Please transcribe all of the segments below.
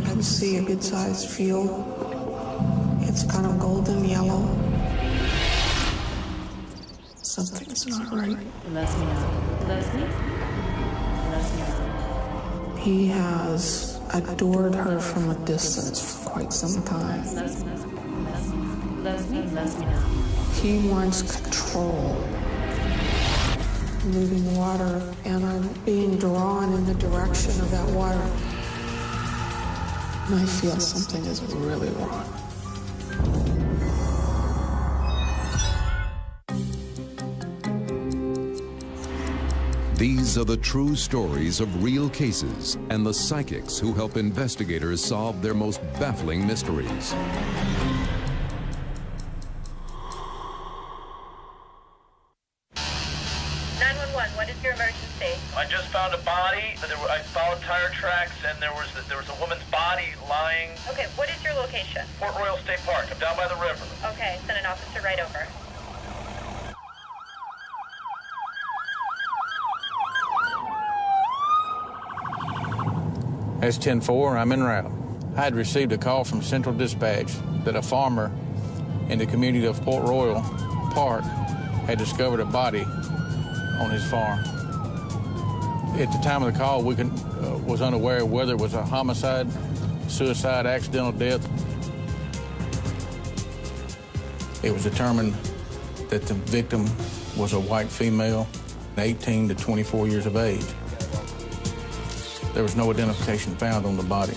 can see a good-sized field. It's kind of golden yellow. Something's not right. Leslie? He has adored her from a distance for quite some time. He wants control. Moving water, and I'm being drawn in the direction of that water. And I feel something is really wrong. These are the true stories of real cases and the psychics who help investigators solve their most baffling mysteries. What is your emergency? I just found a body. I followed tire tracks, and there was a woman's body lying. Okay, what is your location? Port Royal State Park. I'm down by the river. Okay, send an officer right over. That's 10-4, I'm en route. I had received a call from Central Dispatch that a farmer in the community of Port Royal Park had discovered a body on his farm. At the time of the call, we was unaware of whether it was a homicide, suicide, accidental death. It was determined that the victim was a white female, 18 to 24 years of age. There was no identification found on the body.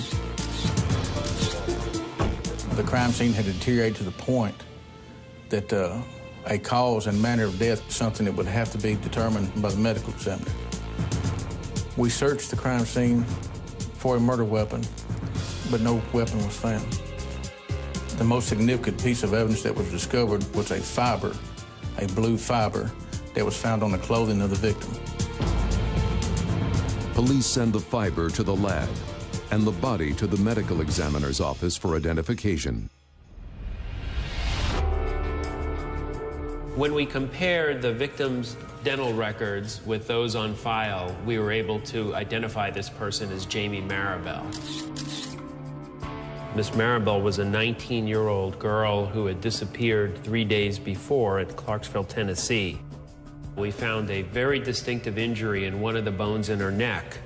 The crime scene had deteriorated to the point that a cause and manner of death was something that would have to be determined by the medical examiner. We searched the crime scene for a murder weapon, but no weapon was found. The most significant piece of evidence that was discovered was a fiber, a blue fiber, that was found on the clothing of the victim. Police send the fiber to the lab and the body to the medical examiner's office for identification. When we compared the victim's dental records with those on file, we were able to identify this person as Jamie Maribel. Miss Maribel was a 19-year-old girl who had disappeared 3 days before at Clarksville, Tennessee. We found a very distinctive injury in one of the bones in her neck.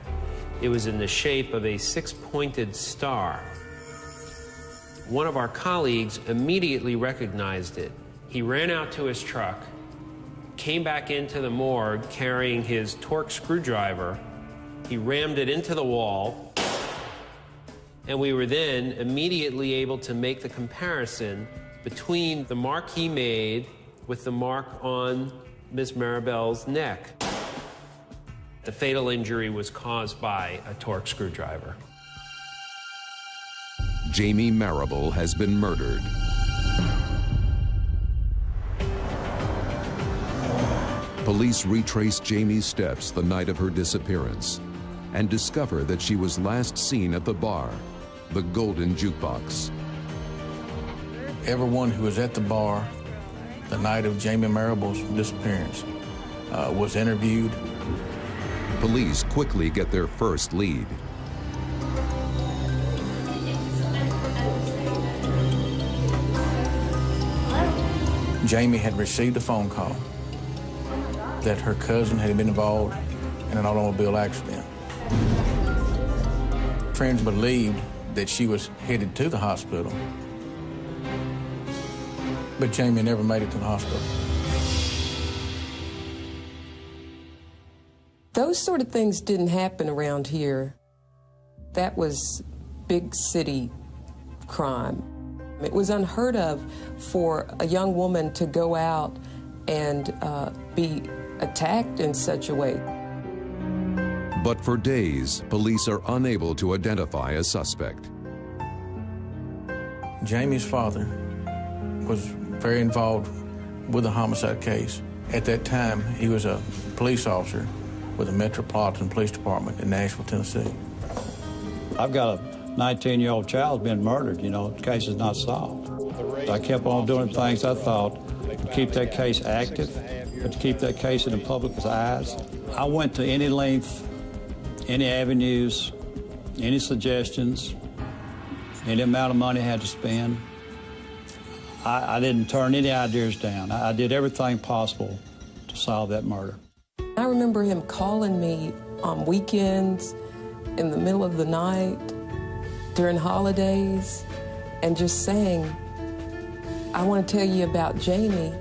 It was in the shape of a six-pointed star. One of our colleagues immediately recognized it. He ran out to his truck, came back into the morgue carrying his Torx screwdriver. He rammed it into the wall, and we were then immediately able to make the comparison between the mark he made with the mark on Miss Maribel's neck. The fatal injury was caused by a Torx screwdriver. Jamie Maribel has been murdered. Police retrace Jamie's steps the night of her disappearance and discover that she was last seen at the bar, the Golden Jukebox. Everyone who was at the bar the night of Jamie Maribel's disappearance was interviewed. Police quickly get their first lead. Jamie had received a phone call that her cousin had been involved in an automobile accident. Friends believed that she was headed to the hospital, but Jamie never made it to the hospital. Those sort of things didn't happen around here. That was big city crime. It was unheard of for a young woman to go out and be attacked in such a way. But for days, police are unable to identify a suspect. Jamie's father was very involved with the homicide case. At that time, he was a police officer with the Metropolitan Police Department in Nashville, Tennessee. I've got a 19-year-old child being murdered, you know, the case is not solved. I kept on doing things I thought to keep that case active, but to keep that case in the public's eyes. I went to any length, any avenues, any suggestions, Any amount of money I had to spend, I didn't turn any ideas down. I did everything possible to solve that murder. I remember him calling me on weekends, in the middle of the night, during holidays, and just saying, I want to tell you about Jamie.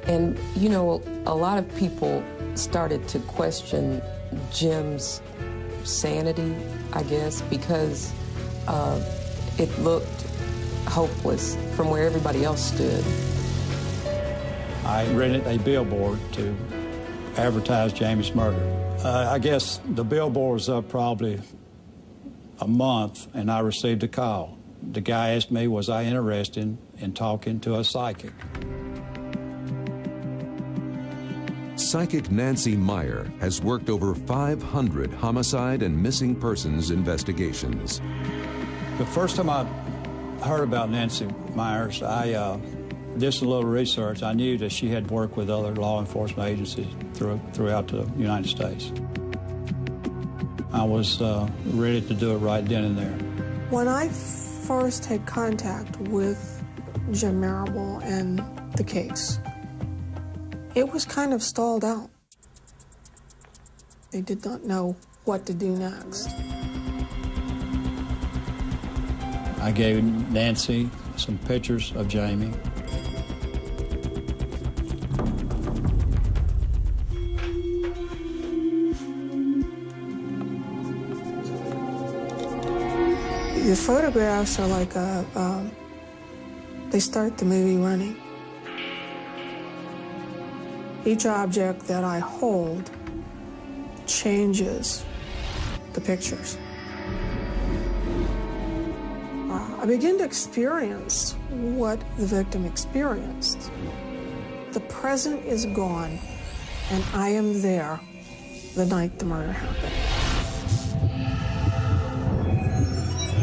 And, you know, a lot of people started to question Jim's sanity, I guess, because it looked hopeless from where everybody else stood. I rented a billboard to advertise Jamie's murder. I guess the billboard was up probably a month, and I received a call. The guy asked me, was I interested in talking to a psychic? Psychic Nancy Meyer has worked over 500 homicide and missing persons investigations. The first time I heard about Nancy Myers, I did a little research. I knew that she had worked with other law enforcement agencies throughout the United States. I was ready to do it right then and there. When I first had contact with Jim Marable and the case, it was kind of stalled out. They did not know what to do next. I gave Nancy some pictures of Jamie. The photographs are like they start the movie running. Each object that I hold changes the pictures. I begin to experience what the victim experienced. The present is gone, and I am there the night the murder happened.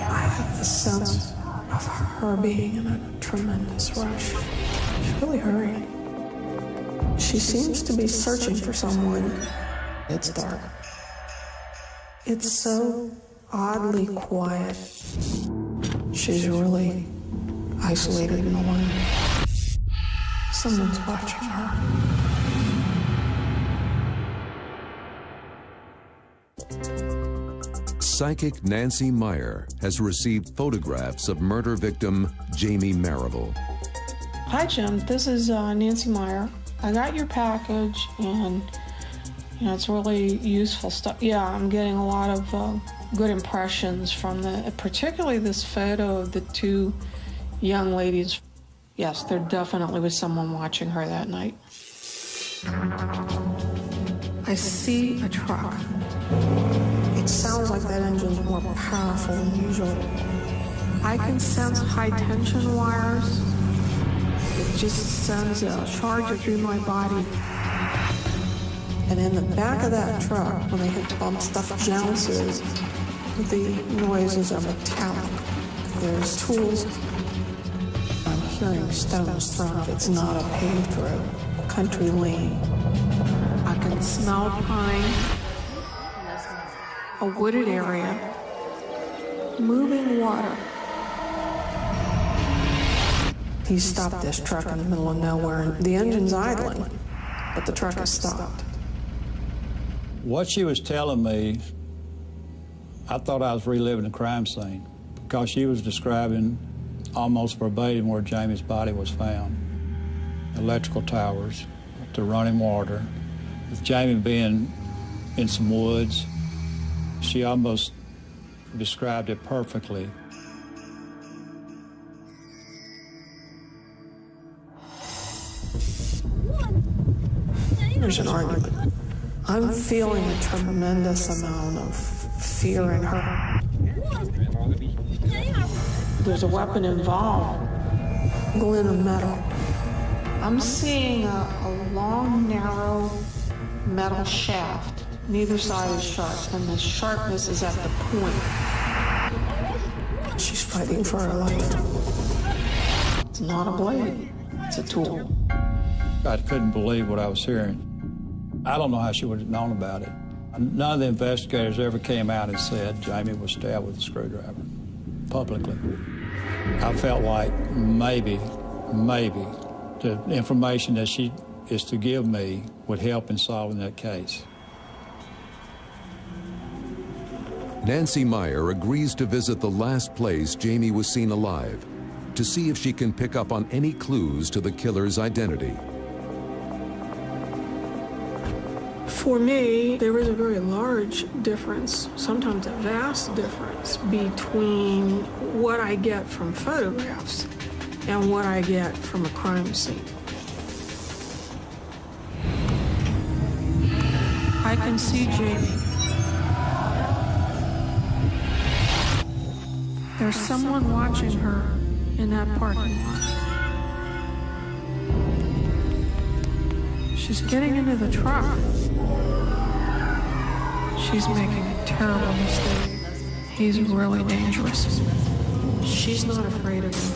I have the sense of her being in a tremendous rush. She's really hurrying. She seems to be searching for someone. It's dark. It's so oddly quiet. She's really isolated and alone. Someone's watching her. Psychic Nancy Meyer has received photographs of murder victim Jamie Marable. Hi, Jim. This is Nancy Meyer. I got your package, and it's really useful stuff. Yeah, I'm getting a lot of good impressions from particularly this photo of the two young ladies. Yes, there definitely was someone watching her that night. I see a truck. It sounds like that engine's more powerful than usual. I can sense high-tension wires. It just sends a charge through my body. And in the back of that truck, when they hit the bump, stuff jounces. The noises are metallic. There's tools. I'm hearing stones thrown. It's not a paved road, country lane. I can smell pine, a wooded area, moving water. He stopped this truck in the middle of nowhere, and the engine's idling, but the truck is stopped. What she was telling me, I thought I was reliving a crime scene because she was describing almost verbatim where Jamie's body was found. Electrical towers, the running water, with Jamie being in some woods. She almost described it perfectly. There's an argument. I'm feeling a tremendous amount of fear in her. There's a weapon involved. Glint of metal. I'm seeing a long, narrow metal shaft. Neither side is sharp, and the sharpness is at the point. She's fighting for her life. It's not a blade, it's a tool. I couldn't believe what I was hearing. I don't know how she would have known about it. None of the investigators ever came out and said Jamie was stabbed with a screwdriver. publicly. I felt like maybe the information that she is to give me would help in solving that case. Nancy Meyer agrees to visit the last place Jamie was seen alive to see if she can pick up on any clues to the killer's identity. For me, there is a very large difference, sometimes a vast difference, between what I get from photographs and what I get from a crime scene. I can see Jamie. There's someone watching her in that parking lot. She's getting into the truck. She's making a terrible mistake. He's really dangerous. She's not afraid of him.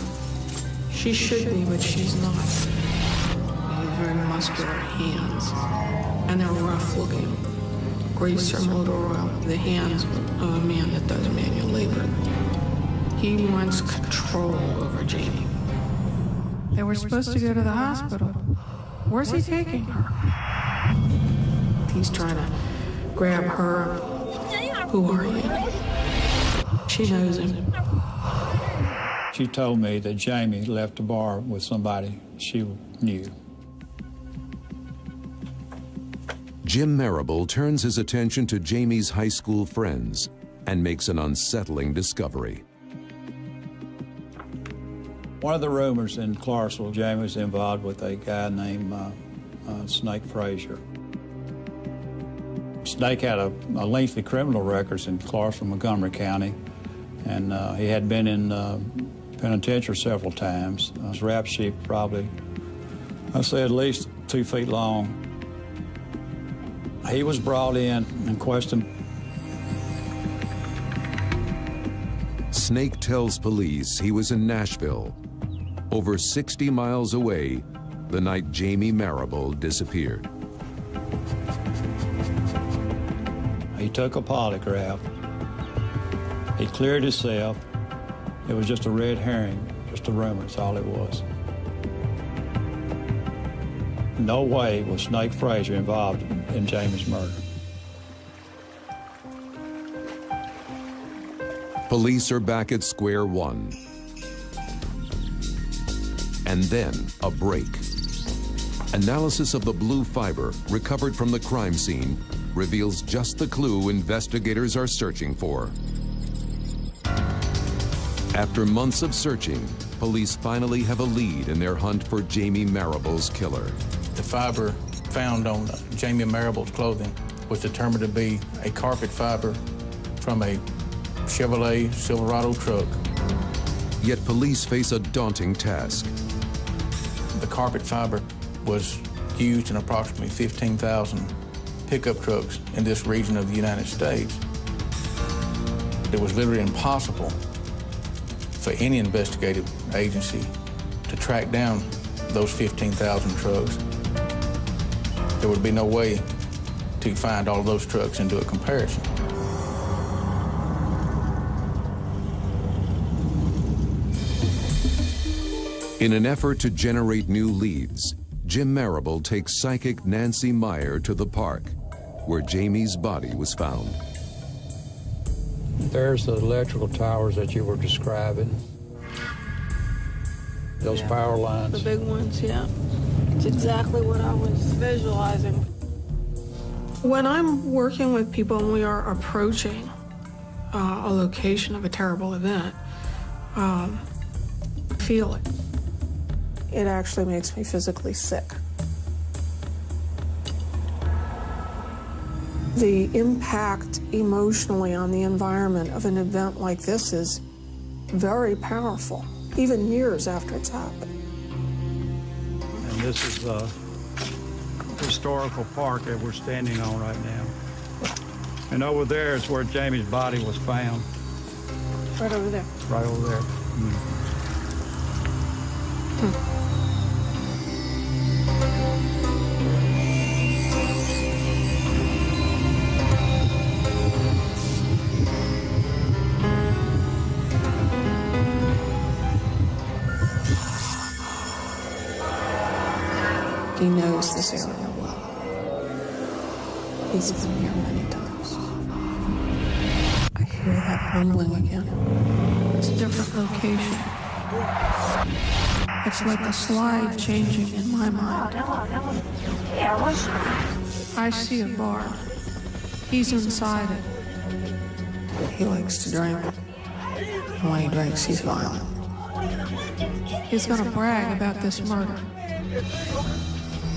She should be, but she's not. He has very muscular hands, and they're rough looking. Grease or motor oil, the hands of a man that does manual labor. He wants control over Jamie. They were supposed to go to the hospital. Where's he taking her? He's trying to grab her. Who are you? She knows him. She told me that Jamie left the bar with somebody she knew. Jim Marable turns his attention to Jamie's high school friends and makes an unsettling discovery. One of the rumors in Clarksville, Jamie was involved with a guy named Snake Frazier. Snake had a lengthy criminal records in Clarksville, Montgomery County, and he had been in penitentiary several times. His rap sheet probably, I'd say at least 2 feet long. He was brought in and questioned. Snake tells police he was in Nashville, over 60 miles away, the night Jamie Marable disappeared. He took a polygraph. He cleared himself. It was just a red herring, just a rumor, that's all it was. No way was Snake Frazier involved in Jamie's murder. Police are back at square one. And then a break. Analysis of the blue fiber recovered from the crime scene reveals just the clue investigators are searching for. After months of searching, police finally have a lead in their hunt for Jamie Marable's killer. The fiber found on Jamie Marable's clothing was determined to be a carpet fiber from a Chevrolet Silverado truck. Yet police face a daunting task. The carpet fiber was used in approximately 15,000 pickup trucks in this region of the United States. It was literally impossible for any investigative agency to track down those 15,000 trucks. There would be no way to find all of those trucks and do a comparison. In an effort to generate new leads, Jim Marable takes psychic Nancy Meyer to the park, where Jamie's body was found. There's the electrical towers that you were describing. Those power lines. The big ones, yeah. It's exactly what I was visualizing. When I'm working with people and we are approaching a location of a terrible event, feel it. It actually makes me physically sick. The impact emotionally on the environment of an event like this is very powerful, even years after it's happened. And this is the historical park that we're standing on right now. And over there is where Jamie's body was found. Right over there. Right over there. knows this area well. He's been here many times. I hear that rumbling again. It's a different location. It's like a slide changing in my mind. I see a bar. He's inside it. He likes to drink. And when he drinks, he's violent. He's gonna brag about this murder.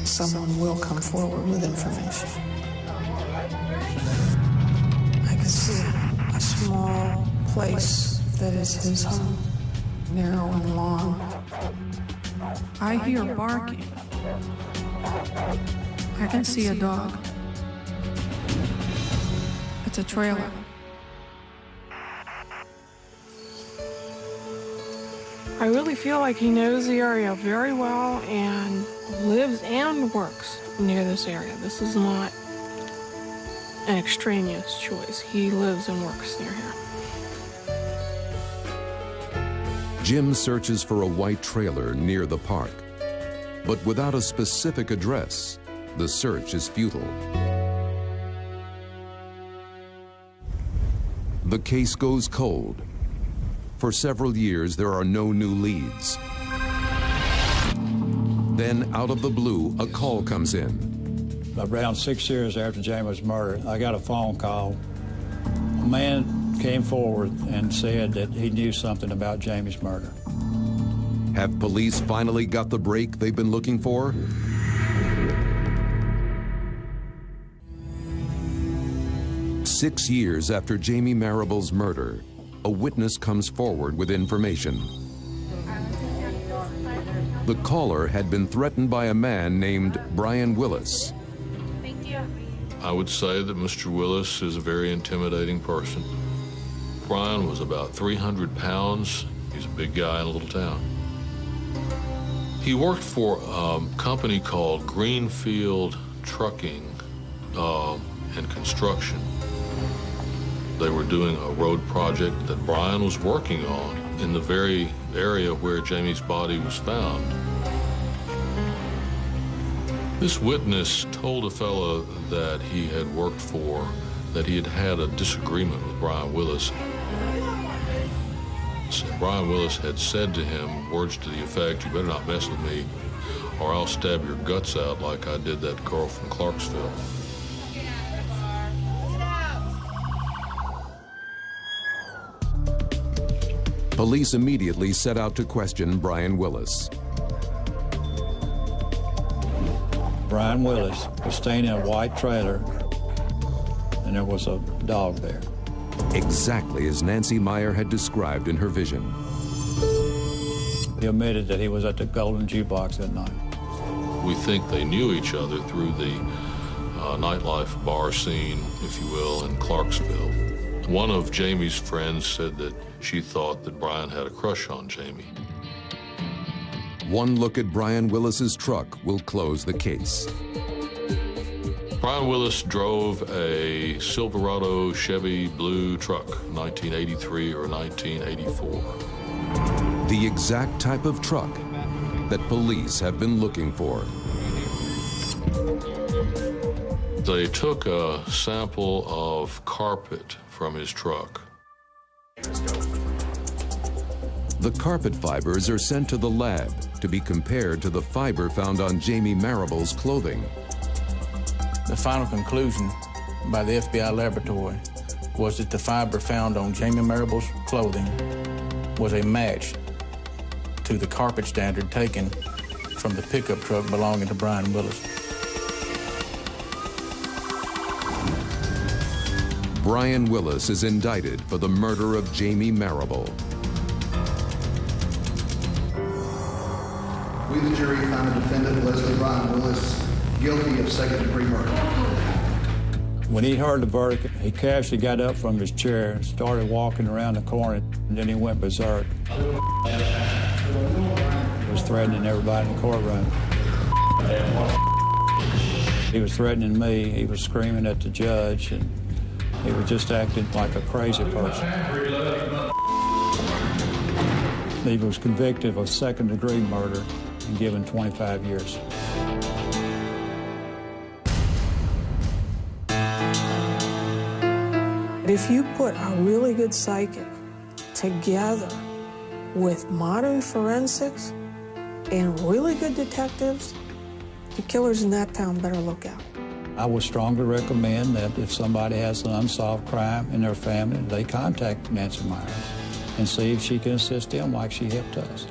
Someone will come forward with information. I can see a small place that is his home, narrow and long. I hear barking. I can see a dog. It's a trailer. I really feel like he knows the area very well and lives and works near this area. This is not an extraneous choice. He lives and works near here. Jim searches for a white trailer near the park, but without a specific address, the search is futile. The case goes cold. For several years, there are no new leads. Then, out of the blue, a call comes in. Around 6 years after Jamie was murdered, I got a phone call. A man came forward and said that he knew something about Jamie's murder. Have police finally got the break they've been looking for? Six years after Jamie Marable's murder, a witness comes forward with information. The caller had been threatened by a man named Brian Willis. I would say that Mr. Willis is a very intimidating person. Brian was about 300 pounds. He's a big guy in a little town. He worked for a company called Greenfield Trucking and Construction. They were doing a road project that Brian was working on in the very area where Jamie's body was found. This witness told a fellow that he had worked for that he had had a disagreement with Brian Willis. Brian Willis had said to him words to the effect, "You better not mess with me or I'll stab your guts out like I did that girl from Clarksville." Police immediately set out to question Brian Willis. Brian Willis was staying in a white trailer, and there was a dog there. Exactly as Nancy Meyer had described in her vision. He admitted that he was at the Golden Jukebox that night. We think they knew each other through the nightlife bar scene, if you will, in Clarksville. One of Jamie's friends said that she thought that Brian had a crush on Jamie. One look at Brian Willis's truck will close the case. Brian Willis drove a Silverado Chevy blue truck, 1983 or 1984. The exact type of truck that police have been looking for. They took a sample of carpet from his truck. The carpet fibers are sent to the lab to be compared to the fiber found on Jamie Marable's clothing. The final conclusion by the FBI laboratory was that the fiber found on Jamie Marable's clothing was a match to the carpet standard taken from the pickup truck belonging to Brian Willis. Brian Willis is indicted for the murder of Jamie Marable. We, the jury, found the defendant, Leslie Brian Willis, guilty of second-degree murder. When he heard the verdict, he casually got up from his chair and started walking around the corner, and then he went berserk. He was threatening everybody in the courtroom. He was threatening me, he was screaming at the judge, and he was just acting like a crazy person. He was convicted of second-degree murder and given 25 years. But if you put a really good psychic together with modern forensics and really good detectives, the killers in that town better look out. I would strongly recommend that if somebody has an unsolved crime in their family, they contact Nancy Myers and see if she can assist them like she helped us.